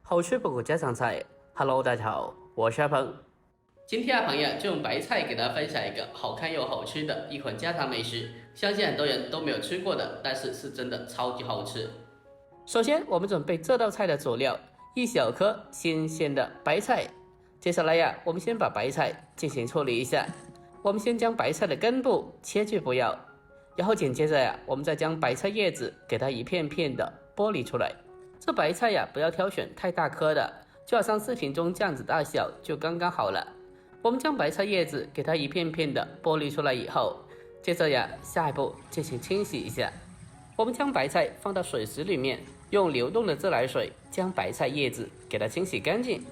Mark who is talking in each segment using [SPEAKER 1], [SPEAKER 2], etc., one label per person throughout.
[SPEAKER 1] 好吃不苦家常菜。Hello， 大家好，我是阿鹏。
[SPEAKER 2] 今天朋友就用白菜给大家分享一个好看又好吃的一款家常美食，相信很多人都没有吃过的，但是是真的超级好吃。
[SPEAKER 1] 首先，我们准备这道菜的佐料：一小颗新鲜的白菜。接下来我们先把白菜进行处理一下。我们先将白菜的根部切去不要，然后紧接着我们再将白菜叶子给它一片片的剥离出来。这白菜不要挑选太大颗的，就好像视频中这样子大小就刚刚好了。我们将白菜叶子给它一片片的剥离出来以后，接着下一步进行清洗一下。我们将白菜放到水池里面，用流动的自来水将白菜叶子给它清洗干净。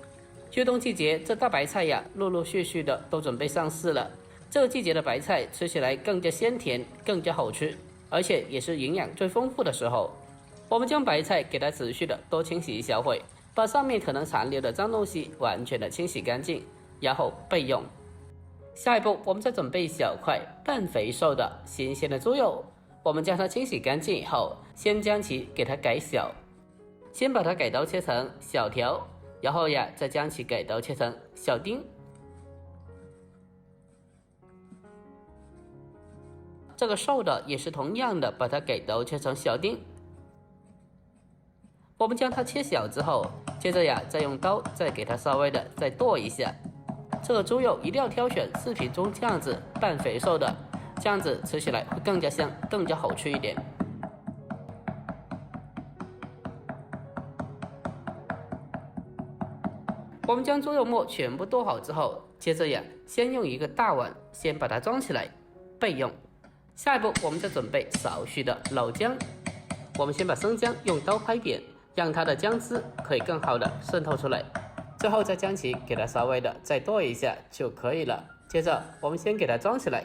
[SPEAKER 1] 秋冬季节，这大白菜陆陆续续的都准备上市了。这个季节的白菜吃起来更加鲜甜，更加好吃，而且也是营养最丰富的时候。我们将白菜给它持续的多清洗一小会，把上面可能残留的脏东西完全的清洗干净，然后备用。下一步，我们再准备一小块半肥瘦的新鲜的猪肉，我们将它清洗干净以后，先将其给它改小，先把它改刀切成小条，然后再将其改刀切成小丁。这个瘦的也是同样的，把它改刀切成小丁。我们将它切小之后，接着再用刀再给它稍微的再剁一下。这个猪肉一定要挑选视频中这样子半肥瘦的，这样子吃起来会更加香，更加好吃一点。我们将猪肉末全部剁好之后，接着先用一个大碗先把它装起来备用。下一步，我们再准备少许的老姜。我们先把生姜用刀拍扁，让它的姜汁可以更好的渗透出来。最后再将其给它稍微的再剁一下就可以了。接着我们先给它装起来，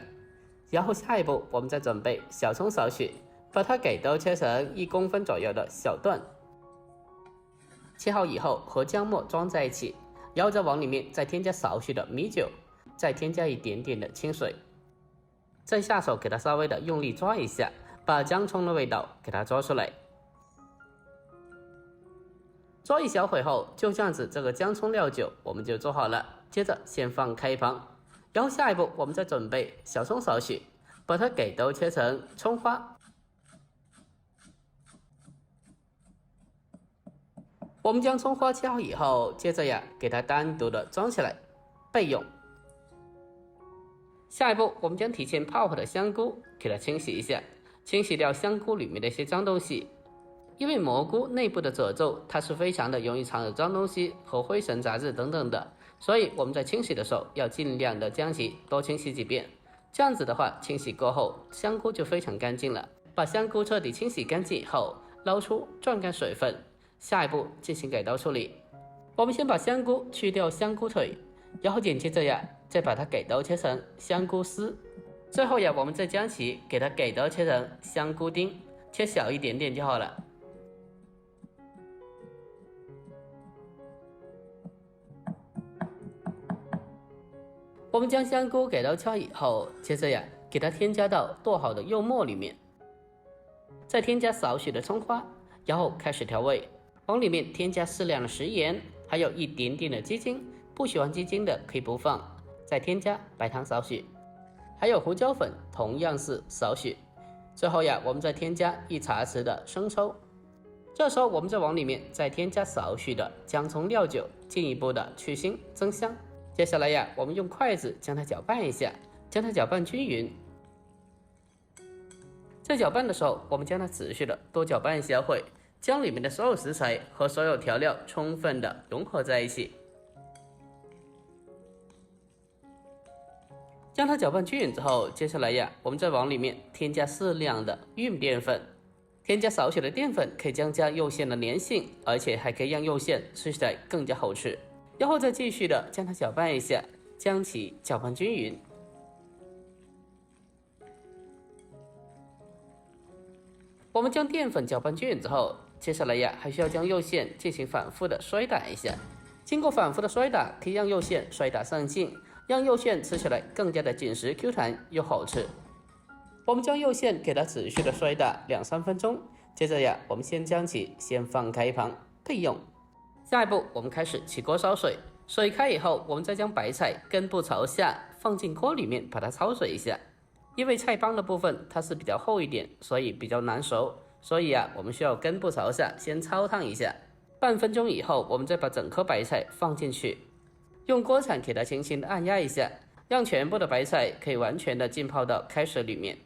[SPEAKER 1] 然后下一步我们再准备小葱少许，把它给刀切成1公分左右的小段。切好以后和姜末装在一起，然后再往里面再添加少许的米酒，再添加一点点的清水。再下手给它稍微的用力抓一下，把姜葱的味道给它抓出来。抓一小会后，就这样子，这个姜葱料酒我们就做好了。接着先放开一旁，然后下一步我们再准备小葱少许，把它给刀切成葱花。我们将葱花切好以后，接着给它单独的装起来备用。下一步，我们将提前泡好的香菇给它清洗一下，清洗掉香菇里面的一些脏东西。因为蘑菇内部的褶皱，它是非常的容易藏有脏东西和灰尘、杂质等等的，所以我们在清洗的时候要尽量的将其多清洗几遍。这样子的话，清洗过后，香菇就非常干净了。把香菇彻底清洗干净以后，捞出攥干水分。下一步进行改刀处理。我们先把香菇去掉香菇腿，然后紧接着再把它给刀切成香菇丝，最后我们再将其给它给刀切成香菇丁，切小一点点就好了。我们将香菇给刀敲以后，接着给它添加到剁好的肉末里面，再添加少许的葱花，然后开始调味。往里面添加适量的食盐，还有一点点的鸡精，不喜欢鸡精的可以不放。再添加白糖少许，还有胡椒粉同样是少许。最后我们再添加1茶匙的生抽。这时候我们再往里面再添加少许的姜葱料酒，进一步的去腥增香。接下来我们用筷子将它搅拌一下，将它搅拌均匀。在搅拌的时候，我们将它持续的多搅拌一小会，将里面的所有食材和所有调料充分的融合在一起。将它搅拌均匀之后，接下来我们再往里面添加适量的玉米淀粉。添加少许的淀粉可以增加肉馅的粘性，而且还可以让肉馅吃起来更加好吃。然后再继续的将它搅拌一下，将其搅拌均匀。我们将淀粉搅拌均匀之后，接下来还需要将肉馅进行反复的摔打一下。经过反复的摔打，可以让肉馅摔打上劲，让肉馅吃起来更加的紧实 Q 弹又好吃。我们将肉馅给它持续的摔打2-3分钟，接着我们先将其先放开一旁备用。下一步，我们开始起锅烧水，水开以后，我们再将白菜根部朝下放进锅里面，把它焯水一下。因为菜帮的部分它是比较厚一点，所以比较难熟，所以我们需要根部朝下先焯烫一下。半分钟以后，我们再把整颗白菜放进去，用锅铲给它轻轻的按压一下，让全部的白菜可以完全的浸泡到开水里面。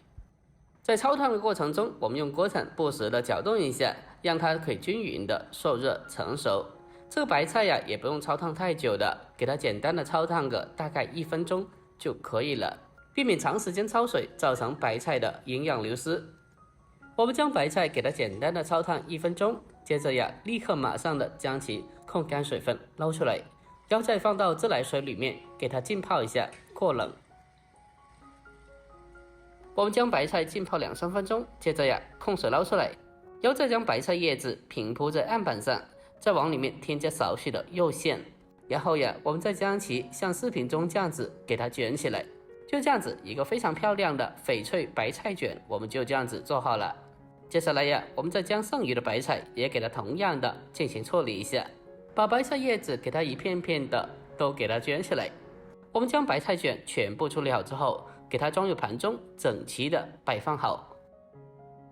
[SPEAKER 1] 在焯烫的过程中，我们用锅铲不时的搅动一下，让它可以均匀的受热成熟。这个白菜也不用焯烫太久的，给它简单的焯烫个大概1分钟就可以了，避免长时间焯水造成白菜的营养流失。我们将白菜给它简单的焯烫1分钟，接着立刻马上的将其控干水分捞出来，然后再放到自来水里面给它浸泡一下，过冷。我们将白菜浸泡2-3分钟，接着控水捞出来，然后再将白菜叶子平铺在案板上，再往里面添加少许的肉馅，然后我们再将其像视频中这样子给它卷起来，就这样子一个非常漂亮的翡翠白菜卷，我们就这样子做好了。接下来我们再将剩余的白菜也给它同样的进行处理一下，把白菜叶子给它一片片的都给它卷起来。我们将白菜卷全部处理好之后，给它装入盘中，整齐的摆放好。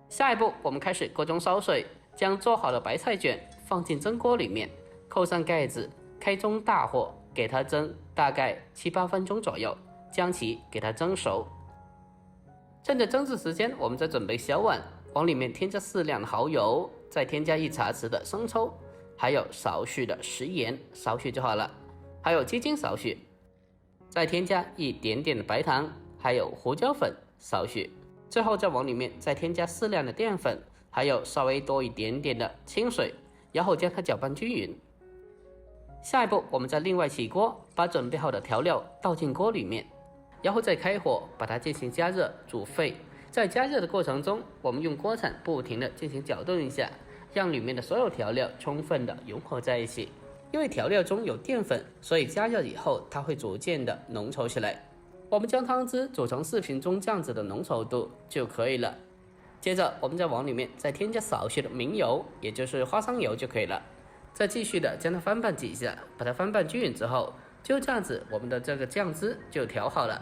[SPEAKER 1] 下一步，我们开始锅中烧水，将做好的白菜卷放进蒸锅里面，扣上盖子，开中大火给它蒸大概7-8分钟左右，将其给它蒸熟。趁着蒸制时间，我们再准备小碗，往里面添加适量的蚝油，再添加1茶匙的生抽，还有少许的食盐，少许就好了，还有鸡精少许，再添加一点点的白糖，还有胡椒粉少许，最后再往里面再添加适量的淀粉，还有稍微多一点点的清水，然后将它搅拌均匀。下一步，我们再另外起锅，把准备好的调料倒进锅里面，然后再开火把它进行加热煮沸。在加热的过程中，我们用锅铲不停的进行搅动一下，让里面的所有调料充分的融合在一起。因为调料中有淀粉，所以加热以后它会逐渐的浓稠起来。我们将汤汁煮成视频中这样子的浓稠度就可以了。接着我们再往里面再添加少许的明油，也就是花生油就可以了。再继续的将它翻拌几下，把它翻拌均匀之后，就这样子我们的这个酱汁就调好了。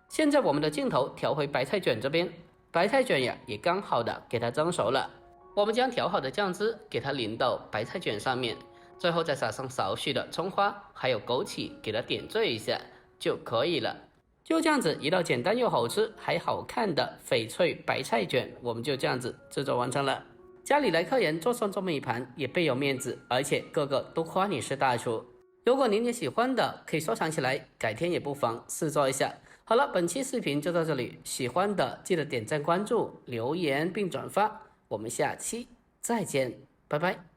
[SPEAKER 1] 现在我们的镜头调回白菜卷这边，白菜卷也刚好的给它蒸熟了。我们将调好的酱汁给它淋到白菜卷上面，最后再撒上少许的葱花还有枸杞，给它点缀一下就可以了。就这样子一道简单又好吃还好看的翡翠白菜卷，我们就这样子制作完成了。家里来客人做上这么一盘也倍有面子，而且个个都夸你是大厨。如果您也喜欢的，可以收藏起来，改天也不妨试做一下。好了，本期视频就到这里，喜欢的记得点赞关注留言并转发，我们下期再见，拜拜。